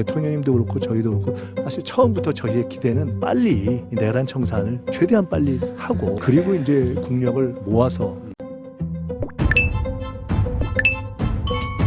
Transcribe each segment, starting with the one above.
대통령님도 그렇고 저희도 그렇고 사실 처음부터 저희의 기대는 빨리 이 내란 청산을 최대한 빨리 하고 그리고 이제 국력을 모아서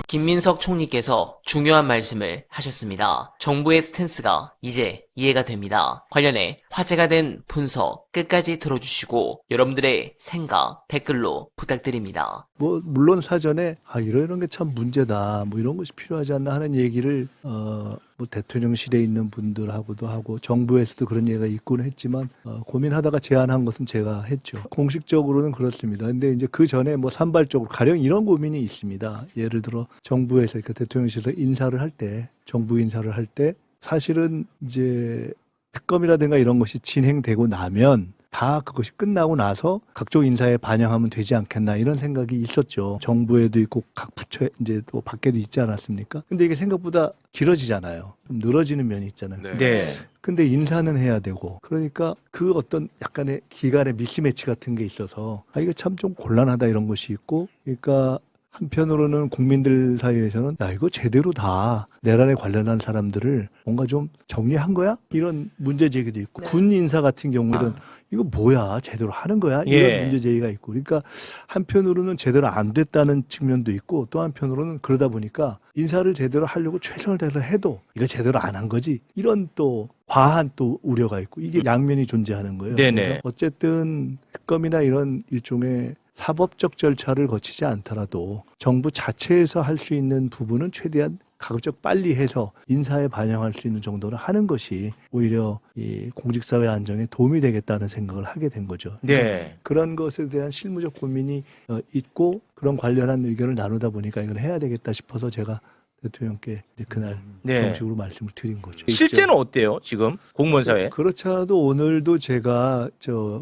김민석 총리께서 중요한 말씀을 하셨습니다. 정부의 스탠스가 이제 이해가 됩니다. 관련해 화제가 된 분석 끝까지 들어주시고 여러분들의 생각 댓글로 부탁드립니다. 뭐 물론 사전에 이런 게 참 문제다 뭐 이런 것이 필요하지 않나 하는 얘기를 뭐 대통령실에 있는 분들하고도 하고 정부에서도 그런 얘기가 있곤 했지만 고민하다가 제안한 것은 제가 했죠. 공식적으로는 그렇습니다. 근데 이제 그 전에 뭐 산발적으로 가령 이런 고민이 있습니다. 예를 들어 정부에서 그러니까 대통령실에서 인사를 할 때 정부 인사를 할 때 사실은 이제 특검이라든가 이런 것이 진행되고 나면 다 그것이 끝나고 나서 각종 인사에 반영하면 되지 않겠나 이런 생각이 있었죠. 정부에도 있고 각 부처에 이제 또 밖에도 있지 않았습니까? 근데 이게 생각보다 길어지잖아요. 좀 늘어지는 면이 있잖아요. 네. 근데 인사는 해야 되고 그러니까 그 어떤 약간의 기간의 미스매치 같은 게 있어서 이게 참 좀 곤란하다 이런 것이 있고 그러니까 한편으로는 국민들 사이에서는 이거 제대로 다 내란에 관련한 사람들을 뭔가 좀 정리한 거야? 이런 문제 제기도 있고 네. 군 인사 같은 경우에는 이거 뭐야? 제대로 하는 거야? 이런 예. 문제 제기가 있고 그러니까 한편으로는 제대로 안 됐다는 측면도 있고 또 한편으로는 그러다 보니까 인사를 제대로 하려고 최선을 다해서 해도 이거 제대로 안 한 거지 이런 또 과한 또 우려가 있고 이게 양면이 존재하는 거예요. 네네. 그래서 어쨌든 특검이나 이런 일종의 사법적 절차를 거치지 않더라도 정부 자체에서 할 수 있는 부분은 최대한 가급적 빨리 해서 인사에 반영할 수 있는 정도는 하는 것이 오히려 이 공직사회 안정에 도움이 되겠다는 생각을 하게 된 거죠. 네. 그런 것에 대한 실무적 고민이 있고 그런 관련한 의견을 나누다 보니까 이걸 해야 되겠다 싶어서 제가 대통령께 이제 그날 네. 정식으로 말씀을 드린 거죠. 실제는 어때요? 지금 공무원 사회? 그렇지 않아도 오늘도 제가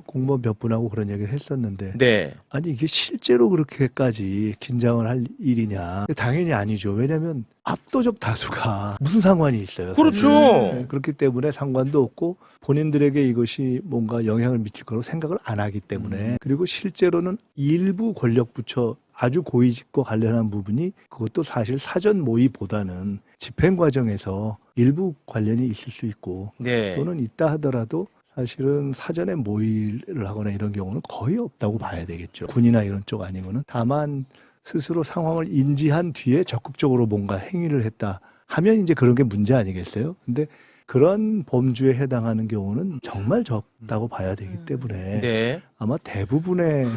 공무원 몇 분하고 그런 얘기를 했었는데 네. 아니 이게 실제로 그렇게까지 긴장을 할 일이냐 당연히 아니죠. 왜냐하면 압도적 다수가 무슨 상관이 있어요. 그렇죠. 네, 그렇기 때문에 상관도 없고 본인들에게 이것이 뭔가 영향을 미칠 거라고 생각을 안 하기 때문에 그리고 실제로는 일부 권력 부처 아주 고위직과 관련한 부분이 그것도 사실 사전 모의보다는 집행 과정에서 일부 관련이 있을 수 있고 네. 또는 있다 하더라도 사실은 사전에 모의를 하거나 이런 경우는 거의 없다고 봐야 되겠죠. 군이나 이런 쪽 아니고는 다만 스스로 상황을 인지한 뒤에 적극적으로 뭔가 행위를 했다 하면 이제 그런 게 문제 아니겠어요? 근데 그런 범주에 해당하는 경우는 정말 적다고 봐야 되기 때문에 네. 아마 대부분의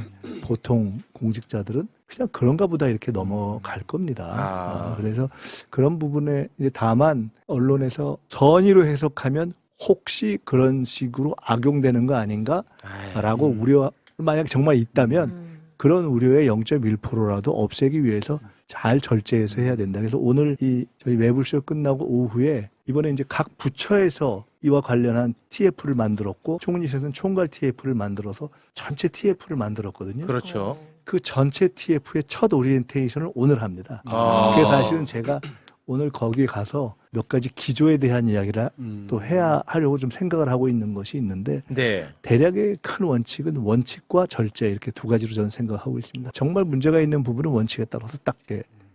보통 공직자들은 그냥 그런가 보다 이렇게 넘어갈 겁니다. 그래서 그런 부분에 이제 다만 언론에서 선의로 해석하면 혹시 그런 식으로 악용되는 거 아닌가라고 우려 만약 정말 있다면 그런 우려의 0.1%라도 없애기 위해서 잘 절제해서 해야 된다. 그래서 오늘 저희 매불쇼 끝나고 오후에 이번에 이제 각 부처에서 이와 관련한 TF를 만들었고 총리실에서는 총괄 TF를 만들어서 전체 TF를 만들었거든요. 그렇죠. 그 전체 TF의 첫 오리엔테이션을 오늘 합니다. 아. 그래서 사실은 제가 오늘 거기에 가서 몇 가지 기조에 대한 이야기를 또 해야 하려고 좀 생각을 하고 있는 것이 있는데 네. 대략의 큰 원칙은 원칙과 절제 이렇게 두 가지로 저는 생각하고 있습니다. 정말 문제가 있는 부분은 원칙에 따라서 딱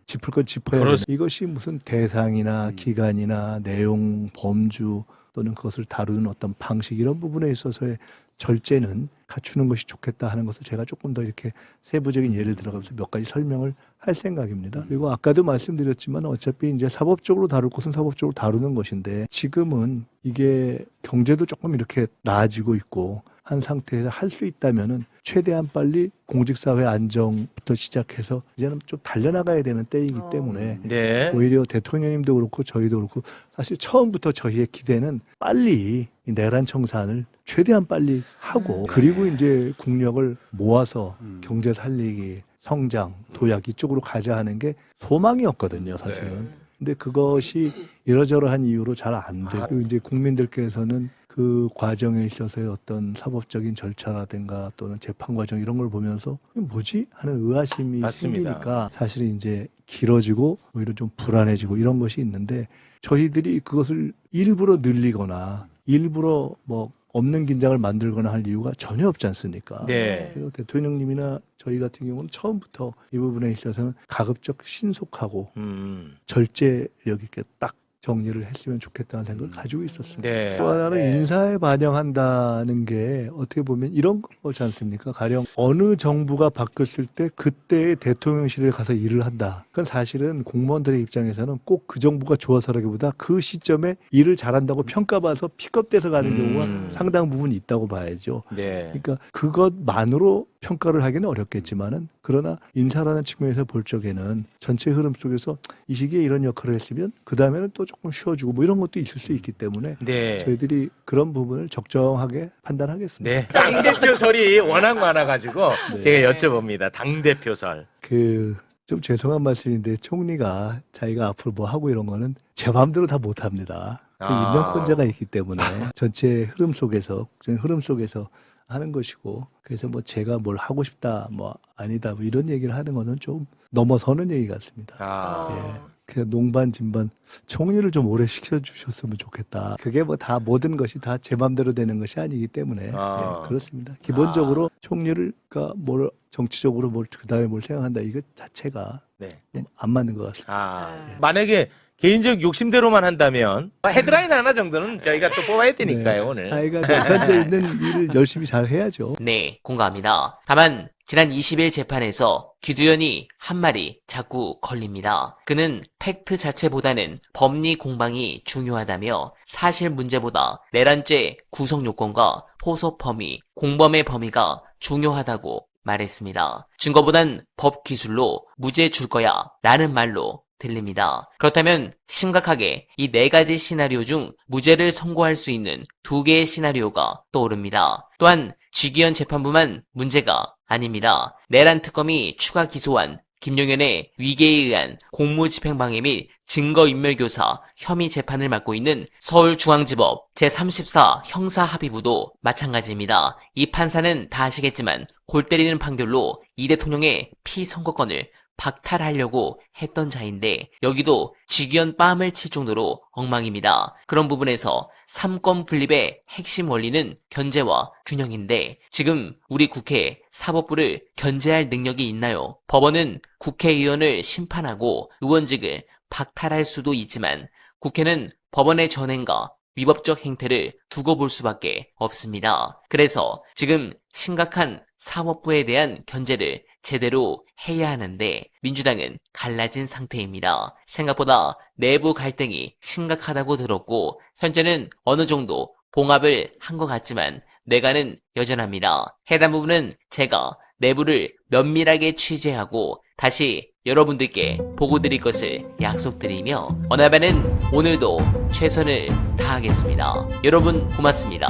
짚을 건 짚어야 되는 이것이 무슨 대상이나 기간이나 내용, 범주 또는 그것을 다루는 어떤 방식 이런 부분에 있어서의 절제는 갖추는 것이 좋겠다 하는 것을 제가 조금 더 이렇게 세부적인 예를 들어가면서 몇 가지 설명을 할 생각입니다. 그리고 아까도 말씀드렸지만 어차피 이제 사법적으로 다룰 것은 사법적으로 다루는 것인데 지금은 이게 경제도 조금 이렇게 나아지고 있고 한 상태에서 할 수 있다면은 최대한 빨리 공직사회 안정부터 시작해서 이제는 좀 달려나가야 되는 때이기 때문에 네. 오히려 대통령님도 그렇고 저희도 그렇고 사실 처음부터 저희의 기대는 빨리 이 내란 청산을 최대한 빨리 하고 그리고 이제 국력을 모아서 경제 살리기, 성장, 도약 이쪽으로 가자 하는 게 소망이었거든요, 사실은. 근데 그것이 이러저러한 이유로 잘 안 되고 이제 국민들께서는 그 과정에 있어서의 어떤 사법적인 절차라든가 또는 재판 과정 이런 걸 보면서 이게 뭐지? 하는 의아심이 맞습니다. 생기니까 사실 이제 길어지고 오히려 좀 불안해지고 이런 것이 있는데 저희들이 그것을 일부러 늘리거나 일부러 뭐 없는 긴장을 만들거나 할 이유가 전혀 없지 않습니까? 네. 그래서 대통령님이나 저희 같은 경우는 처음부터 이 부분에 있어서는 가급적 신속하고 절제력 있게 딱 정리를 했으면 좋겠다는 생각을 가지고 있었습니다. 네. 또 하나는 인사에 반영한다는 게 어떻게 보면 이런 거지 않습니까? 가령 어느 정부가 바뀌었을 때 그때의 대통령실에 가서 일을 한다. 그건 사실은 공무원들의 입장에서는 꼭 그 정부가 좋아서라기보다 그 시점에 일을 잘한다고 평가받아서 픽업돼서 가는 경우가 상당 부분 있다고 봐야죠. 네. 그러니까 그것만으로 평가를 하기는 어렵겠지만은 그러나 인사라는 측면에서 볼 적에는 전체 흐름 속에서 이 시기에 이런 역할을 했으면 그 다음에는 또 조금 쉬어주고 뭐 이런 것도 있을 수 있기 때문에 네. 저희들이 그런 부분을 적정하게 판단하겠습니다. 네. 당대표설이 워낙 많아가지고 네. 제가 여쭤봅니다. 당대표설. 좀 죄송한 말씀인데 총리가 자기가 앞으로 뭐 하고 이런 거는 제 마음대로 다 못합니다. 그 아. 임명권자가 있기 때문에 전체 흐름 속에서 하는 것이고 그래서 뭐 제가 뭘 하고 싶다 뭐 아니다 뭐 이런 얘기를 하는 거는 좀 넘어서는 얘기 같습니다. 예. 그냥 농반 진반 총리를 좀 오래 시켜주셨으면 좋겠다. 그게 뭐 다 모든 것이 다 제 맘대로 되는 것이 아니기 때문에 예, 그렇습니다. 기본적으로 총리를 뭘 정치적으로 뭘 그다음에 뭘 생각한다 이것 자체가 네. 안 맞는 것 같습니다. 만약에 개인적 욕심대로만 한다면 헤드라인 하나 정도는 저희가 또 뽑아야 되니까요, 오늘. 아이가 현재 있는 일을 열심히 잘 해야죠. 네, 공감합니다. 다만 지난 20일 재판에서 기두현이 한 말이 자꾸 걸립니다. 그는 팩트 자체보다는 법리 공방이 중요하다며 사실 문제보다 내란죄 구성 요건과 포섭 범위, 공범의 범위가 중요하다고 말했습니다. 증거보단 법 기술로 무죄 줄 거야 라는 말로 들립니다. 그렇다면 심각하게 이 4가지 시나리오 중 무죄를 선고할 수 있는 2개의 시나리오가 떠오릅니다. 또한 지기현 재판부만 문제가 아닙니다. 내란 특검이 추가 기소한 김용현의 위계에 의한 공무집행방해 및 증거인멸교사 혐의 재판을 맡고 있는 서울중앙지법 제34 형사합의부도 마찬가지입니다. 이 판사는 다 아시겠지만 골 때리는 판결로 이 대통령의 피선거권을 박탈하려고 했던 자인데 여기도 직위원 뺨을 칠 정도로 엉망입니다. 그런 부분에서 3권 분립의 핵심 원리는 견제와 균형인데 지금 우리 국회 사법부를 견제할 능력이 있나요? 법원은 국회의원을 심판하고 의원직을 박탈할 수도 있지만 국회는 법원의 전행과 위법적 행태를 두고 볼 수밖에 없습니다. 그래서 지금 심각한 사법부에 대한 견제를 제대로 해야 하는데 민주당은 갈라진 상태입니다. 생각보다 내부 갈등이 심각하다고 들었고 현재는 어느 정도 봉합을 한 것 같지만 뇌관은 여전합니다. 해당 부분은 제가 내부를 면밀하게 취재하고 다시 여러분들께 보고드릴 것을 약속드리며 어나바는 오늘도 최선을 다하겠습니다. 여러분 고맙습니다.